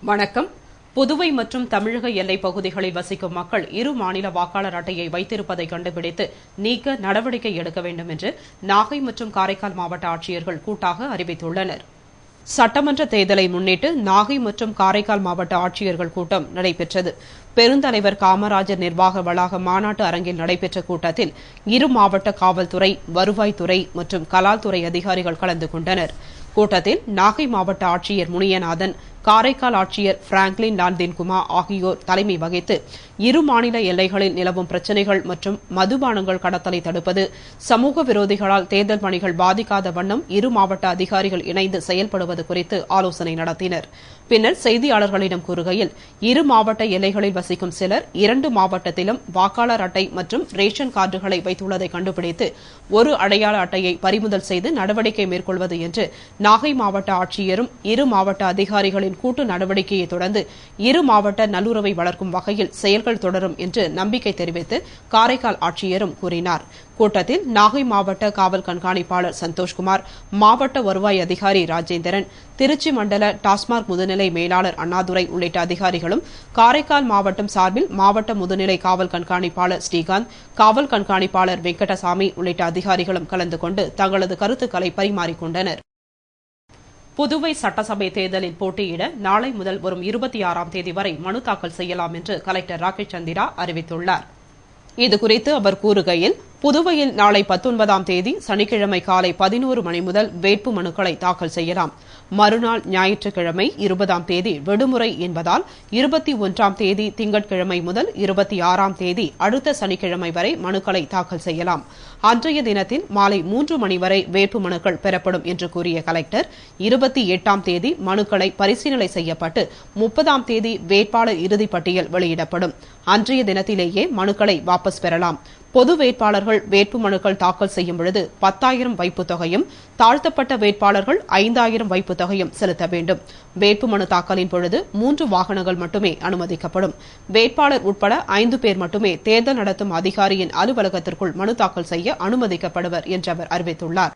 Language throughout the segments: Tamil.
வணக்கம். புதுவை மற்றும் தமிழக எல்லைப் பகுதிகளில் வசிக்கும் மக்கள் இரு மாநில வாக்காளர் அட்டையை வைத்திருப்பதை கண்டுபிடித்து நீக்க நடவடிக்கை எடுக்க வேண்டும் என்று நாகை மற்றும் காரைக்கால் மாவட்ட ஆட்சியர்கள் கூட்டாக அறிவித்துள்ளனர். சட்டமன்ற தேர்தலை முன்னிட்டு நாகை மற்றும் காரைக்கால் மாவட்ட ஆட்சியர்கள் கூட்டம் நடைபெற்றது. பெருந்தலைவர் காமராஜர் நிர்வாக வளாக மாநாட்டு அரங்கில் நடைபெற்ற கூட்டத்தில் இரு மாவட்ட காவல்துறை, வருவாய்த்துறை மற்றும் கலால்துறை அதிகாரிகள் கலந்து கொண்டனர். கூட்டத்தில் நாகை மாவட்ட ஆட்சியர் முனியநாதன், காரைக்கால் ஆட்சியர் பிராங்க்லின் லான்தின்குமா ஆகியோர் தலைமை வகித்து இரு மாநில எல்லைகளில் நிலவும் பிரச்சினைகள் மற்றும் மதுபானங்கள் கடத்தலை தடுப்பது, சமூக விரோதிகளால் தேர்தல் பணிகள் பாதிக்காத வண்ணம் இரு மாவட்ட அதிகாரிகள் இணைந்து செயல்படுவது குறித்து ஆலோசனை நடத்தினர். பின்னர் செய்தியாளர்களிடம் கூறுகையில், இரு மாவட்ட எல்லைகளில் வசிக்கும் சிலர் 2 மாவட்டத்திலும் வாக்காளர் அட்டை மற்றும் ரேஷன் கார்டுகளை வைத்துள்ளதை கண்டுபிடித்து ஒரு அடையாள அட்டையை பறிமுதல் செய்து நடவடிக்கை மேற்கொள்வது என்று நாகை மாவட்ட ஆட்சியரும் இரு மாவட்ட அதிகாரிகளின் கூட்டு நடவடிக்கையை தொடர்ந்து இரு மாவட்ட நல்லுறவை வளர்க்கும் வகையில் செயல்கள் தொடரும் என்று நம்பிக்கை தெரிவித்து காரைக்கால் ஆட்சியரும் கூறினார். கூட்டத்தில் நாகை மாவட்ட காவல் கண்காணிப்பாளர் சந்தோஷ்குமார், மாவட்ட வருவாய் அதிகாரி ராஜேந்திரன், திருச்சி மண்டல டாஸ்மாக் முதுநிலை மேலாளர் அண்ணாதுரை உள்ளிட்ட அதிகாரிகளும், காரைக்கால் மாவட்டம் சார்பில் மாவட்ட முதுநிலை காவல் கண்காணிப்பாளர் ஸ்ரீகாந்த், காவல் கண்காணிப்பாளர் வெங்கடசாமி உள்ளிட்ட அதிகாரிகளும் கலந்து கொண்டு தங்களது கருத்துக்களை பரிமாறிக்கொண்டனர். புதுவை சட்டசபை தேர்தலில் போட்டியிட நாளை முதல் வரும் 26ஆம் தேதி வரை மனு தாக்கல் செய்யலாம் என்று கலெக்டர் ராகேஷ் சந்திரா அறிவித்துள்ளார். இதுகுறித்து அவர் கூறுகையில், புதுவையில் நாளை 19ஆம் தேதி சனிக்கிழமை காலை 11 மணி முதல் வேட்பு மனுக்களை தாக்கல் செய்யலாம். மறுநாள் ஞாயிற்றுக்கிழமை 20ஆம் தேதி விடுமுறை என்பதால் 21ஆம் தேதி திங்கட்கிழமை முதல் 26ஆம் தேதி அடுத்த சனிக்கிழமை வரை மனுக்களை தாக்கல் செய்யலாம். அன்றைய தினத்தில் மாலை 3 மணி வரை வேட்பு மனுக்கள் பெறப்படும் என்று கூறிய கலெக்டர், 28ஆம் தேதி மனுக்களை பரிசீலனை செய்யப்பட்டு 30ஆம் தேதி வேட்பாளர் இறுதிப்பட்டியல் வெளியிடப்படும். அன்றைய தினத்திலேயே மனுக்களை வாபஸ் பெறலாம். பொது வேட்பாளர்கள் வேட்பு மனுக்கள் தாக்கல் செய்யும் பொழுது 10,000 வைப்புத் தொகையும், தாழ்த்தப்பட்ட வேட்பாளர்கள் 5,000 வைப்புத் தொகையும் செலுத்த வேண்டும். வேட்புமனு தாக்கலின் பொழுது 3 வாகனங்கள் மட்டுமே அனுமதிக்கப்படும். வேட்பாளர் உட்பட 5 பேர் மட்டுமே தேர்தல் நடத்தும் அதிகாரியின் அலுவலகத்திற்குள் மனு தாக்கல் செய்ய அனுமதிக்கப்படுவர் என்று அவர் அறிவித்துள்ளார்.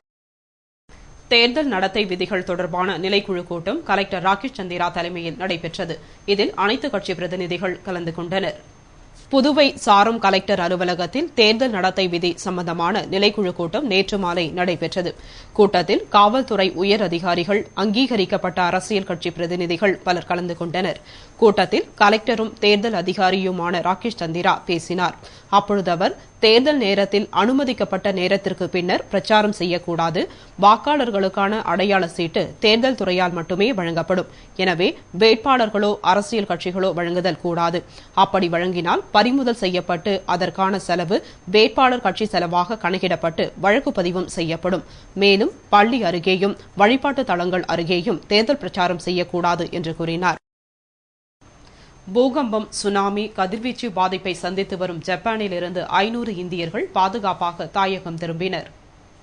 தேர்தல் நடத்தை விதிகள் தொடர்பான நிலைக்குழு கூட்டம் கலெக்டர் ராகேஷ் சந்திரா தலைமையில் நடைபெற்றது. இதில் அனைத்துக் கட்சி பிரதிநிதிகள் கலந்து கொண்டனர். புதுவை சாரம் கலெக்டர் அலுவலகத்தில் தேர்தல் நடத்தை விதி சம்பந்தமான நிலைக்குழு கூட்டம் நேற்று மாலை நடைபெற்றது. கூட்டத்தில் காவல்துறை உயர் அதிகாரிகள், அங்கீகரிக்கப்பட்ட அரசியல் கட்சி பிரதிநிதிகள் பலர் கலந்து கொண்டனர். கூட்டத்தில் கலெக்டரும் தேர்தல் அதிகாரியுமான ராகேஷ் சந்திரா பேசினார். அப்பொழுது அவர், தேர்தல் நேரத்தில் அனுமதிக்கப்பட்ட நேரத்திற்கு பின்னர் பிரச்சாரம் செய்யக்கூடாது. வாக்காளர்களுக்கான அடையாள சீட்டு தேர்தல் துறையால் மட்டுமே வழங்கப்படும். எனவே வேட்பாளர்களோ அரசியல் கட்சிகளோ வழங்குதல் கூடாது. அப்படி வழங்கினால் பறிமுதல் செய்யப்பட்டு அதற்கான செலவு வேட்பாளர் கட்சி செலவாக கணக்கிடப்பட்டு வழக்கு பதிவும் செய்யப்படும். மேலும் பள்ளி அருகேயும் வழிபாட்டு தலங்கள் அருகேயும் தேர்தல் பிரச்சாரம் செய்யக்கூடாது என்று கூறினார். பூகம்பம், சுனாமி, கதிர்வீச்சு பாதிப்பை சந்தித்து வரும் ஜப்பானில் இருந்து 500 இந்தியர்கள் பாதுகாப்பாக தாயகம் திரும்பினர்.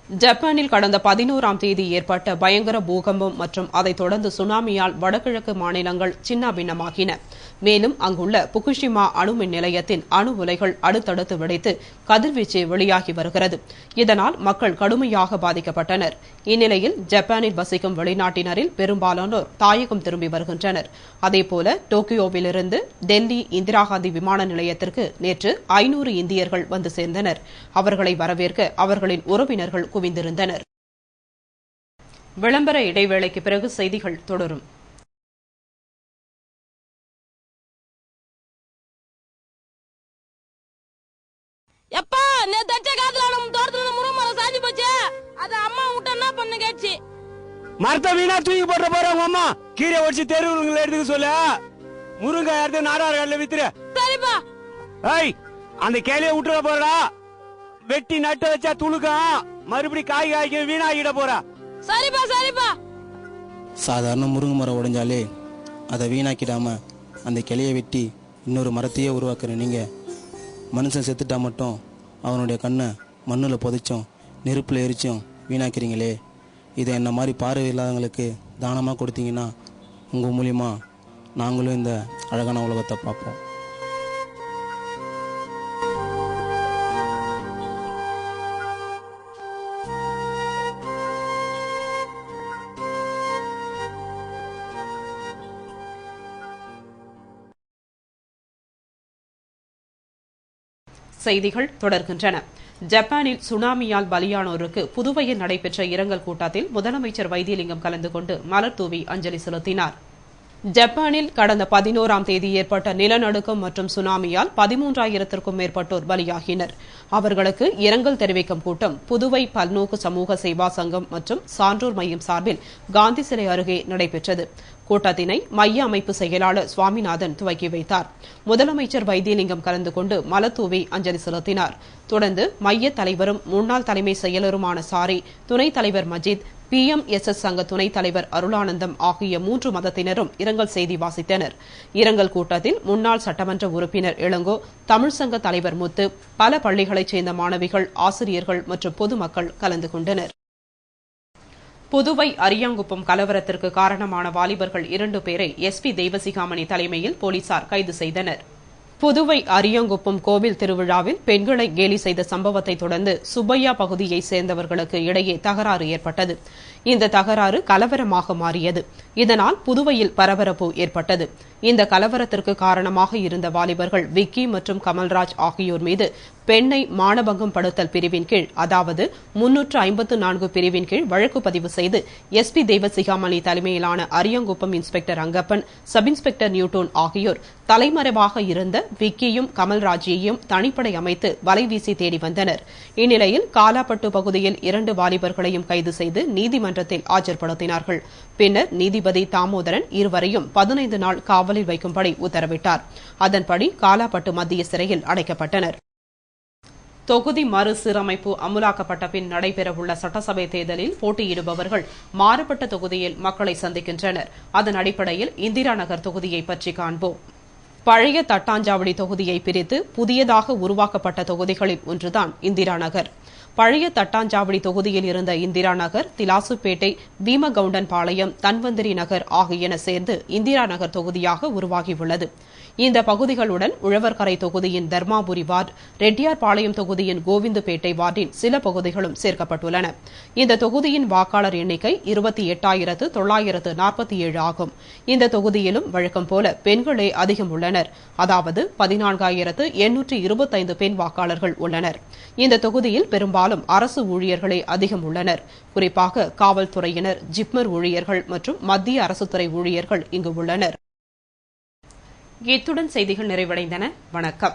ஜப்பானில் கடந்த 11ஆம் தேதி ஏற்பட்ட பயங்கர பூகம்பம் மற்றும் அதைத் தொடர்ந்து சுனாமியால் வடகிழக்கு மாநிலங்கள் சின்னாபின்னமாகின. மேலும் அங்குள்ள புகுஷிமா அணுமின் நிலையத்தின் அணு உலைகள் அடுத்தடுத்து வெடித்து கதிர்வீச்சு வெளியாகி வருகிறது. இதனால் மக்கள் கடுமையாக பாதிக்கப்பட்டனர். இந்நிலையில் ஜப்பானில் வசிக்கும் வெளிநாட்டினரில் பெரும்பாலானோர் தாயகம் திரும்பி வருகின்றனர். அதேபோல டோக்கியோவிலிருந்து டெல்லி இந்திரா காந்தி விமான நிலையத்திற்கு நேற்று 500 இந்தியர்கள் வந்து சேர்ந்தனர். அவர்களை வரவேற்க அவர்களின் உறவினர்கள் குவிந்திருந்தனர். விளம்பர இடைவேளைக்கு பிறகு செய்திகள் தொடரும். எப்பா நேத்து அச்ச காத்துல நம்ம தோட்டத்துல முருங்கமரம் சாஞ்சி போச்சு. அத அம்மா விட்டு என்ன பண்ண கேட்சி. மரத்தை வீணா தூக்கி போட்டு போறாங்க அம்மா. கீரை வச்சு தெருவுங்களை எடுத்துக்க சொல்ல. முருங்கை எடுத்து நாடார் கடையில வித்துரு. சரிப்பா. ஏய், அந்த கேலிய விட்டுற போறடா. வெட்டி நட்டு வச்சா துளுக்கம், மறுபடி காய் காய்க்க வீணாகிட போறா. சரிப்பா சரிப்பா. சாதாரண முருங்கை மரம் உடைஞ்சாலே அதை வீணாக்கிடாம அந்த கிளையை வெட்டி இன்னொரு மரத்தையே உருவாக்குற நீங்க, மனுஷன் செத்துட்டா மட்டும் அவனுடைய கண்ணை மண்ணில் புதைச்சும் நெருப்பில் எரிச்சும் வீணாக்கிறீங்களே. இதை என்ன மாதிரி பார்வை இல்லாதவங்களுக்கு தானமாக கொடுத்தீங்கன்னா உங்கள் மூலியமா நாங்களும் இந்த அழகான உலகத்தை பார்ப்போம். செய்திகள் தொடர்கின்றன. ஜப்பானில் சுனாமியால் பலியானோருக்கு புதுவையில் நடைபெற்ற இரங்கல் கூட்டத்தில் முதலமைச்சர் வைத்தியலிங்கம் கலந்து கொண்டு மலர் தூவி அஞ்சலி செலுத்தினார். ஜப்பானில் கடந்த 11ஆம் தேதி ஏற்பட்ட நிலநடுக்கம் மற்றும் சுனாமியால் 13,000க்கும் மேற்பட்டோர் பலியாகினர். அவர்களுக்கு இரங்கல் தெரிவிக்கும் கூட்டம் புதுவை பல்நோக்கு சமூக சேவா சங்கம் மற்றும் சான்றோர் மையம் சார்பில் காந்தி சிலை அருகே நடைபெற்றது. கூட்டத்தினை மைய அமைப்பு செயலாளர் சுவாமிநாதன் துவக்கி வைத்தார். முதலமைச்சர் வைத்தியலிங்கம் கலந்து கொண்டு மலர்தூவி அஞ்சலி செலுத்தினார். தொடர்ந்து மைய தலைவரும் முன்னாள் தலைமை செயலருமான சாரி, துணைத் தலைவர் மஜித், PMSS சங்க துணைத் தலைவர் அருளானந்தம் ஆகிய 3 மதத்தினரும் இரங்கல் செய்தி வாசித்தனர். இரங்கல் கூட்டத்தில் முன்னாள் சட்டமன்ற உறுப்பினர் இளங்கோ, தமிழ் சங்க தலைவர் முத்து, பல பள்ளிகளைச் சேர்ந்த மாணவிகள், ஆசிரியர்கள் மற்றும் பொதுமக்கள் கலந்து கொண்டனர். புதுவை அரியாங்குப்பம் கலவரத்திற்கு காரணமான வாலிபர்கள் 2 பேரை SP தெய்வசிகாமணி தலைமையில் போலீசார் கைது செய்தனர். புதுவை அரியாங்குப்பம் கோவில் திருவிழாவில் பெண்களை கேலி செய்த சம்பவத்தை தொடர்ந்து சுப்பையா பகுதியைச் சேர்ந்தவர்களுக்கு இடையே தகராறு ஏற்பட்டது. இந்த தகராறு கலவரமாக மாறியது. இதனால் புதுவையில் பரபரப்பு ஏற்பட்டது. இந்த கலவரத்திற்கு காரணமாக இருந்த வாலிபர்கள் விக்கி மற்றும் கமல்ராஜ் ஆகியோர் மீது பெண்ணை மானபங்கம் படுத்தல் பிரிவின் கீழ், அதாவது 354 பிரிவின் கீழ் வழக்கு பதிவு செய்து SP தெய்வசிகாமணி தலைமையிலான Ariyankuppam inspector Angappan, sub inspector New Tone ஆகியோர் தலைமறைவாக இருந்த விக்கியும் கமல்ராஜையும் தனிப்படை அமைத்து வலைவீசி தேடி வந்தனர். இந்நிலையில் காலாப்பட்டு பகுதியில் 2 வாலிபர்களையும் கைது செய்து நீதிமன்றத்தில் ஆஜர்படுத்தினார்கள். பின்னர் நீதிபதி தாமோதரன் இருவரையும் 15 நாள் காவலில் வைக்கும்படி உத்தரவிட்டார். அதன்படி காலாப்பட்டு மத்திய சிறையில் அடைக்கப்பட்டனர். தொகுதி மறுசீரமைப்பு அமுலாக்கப்பட்ட பின் நடைபெறவுள்ள சட்டசபை தேர்தலில் போட்டியிடுபவர்கள் மாறுபட்ட தொகுதியில் மக்களை சந்திக்கின்றனர். அதன் அடிப்படையில் இந்திரா நகர் தொகுதியை பற்றி காண்போம். பழைய தட்டாஞ்சாவடி தொகுதியை பிரித்து புதியதாக உருவாக்கப்பட்ட தொகுதிகளில் ஒன்றுதான் இந்திரா நகர். பழைய தட்டாஞ்சாவடி தொகுதியில் இருந்த இந்திரா நகர், திலாசுப்பேட்டை, வீமகவுண்டன் பாளையம், தன்வந்திரி நகர் ஆகியன சேர்ந்து இந்திரா நகர் தொகுதியாக உருவாகியுள்ளது. இந்த பகுதிகளுடன் உழவர்கரை தொகுதியின் தர்மாபுரி வார்டு, ரெட்டியார்பாளையம் தொகுதியின் கோவிந்துப்பேட்டை வார்டின் சில பகுதிகளும் சேர்க்கப்பட்டுள்ளன. இந்த தொகுதியின் வாக்காளர் எண்ணிக்கை 28,947 ஆகும். இந்த தொகுதியிலும் வழக்கம் போல பெண்களே அதிகம் உள்ளனர். அதாவது 14,825 பெண் வாக்காளர்கள் உள்ளனர். இந்த தொகுதியில் பெரும்பாலும் அரசு ஊழியர்களே அதிகம் உள்ளனர். குறிப்பாக காவல்துறையினர், ஜிப்மர் ஊழியர்கள் மற்றும் மத்திய அரசுத்துறை ஊழியர்கள் இங்கு உள்ளனர். இத்துடன் செய்திகள் நிறைவடைந்தன. வணக்கம்.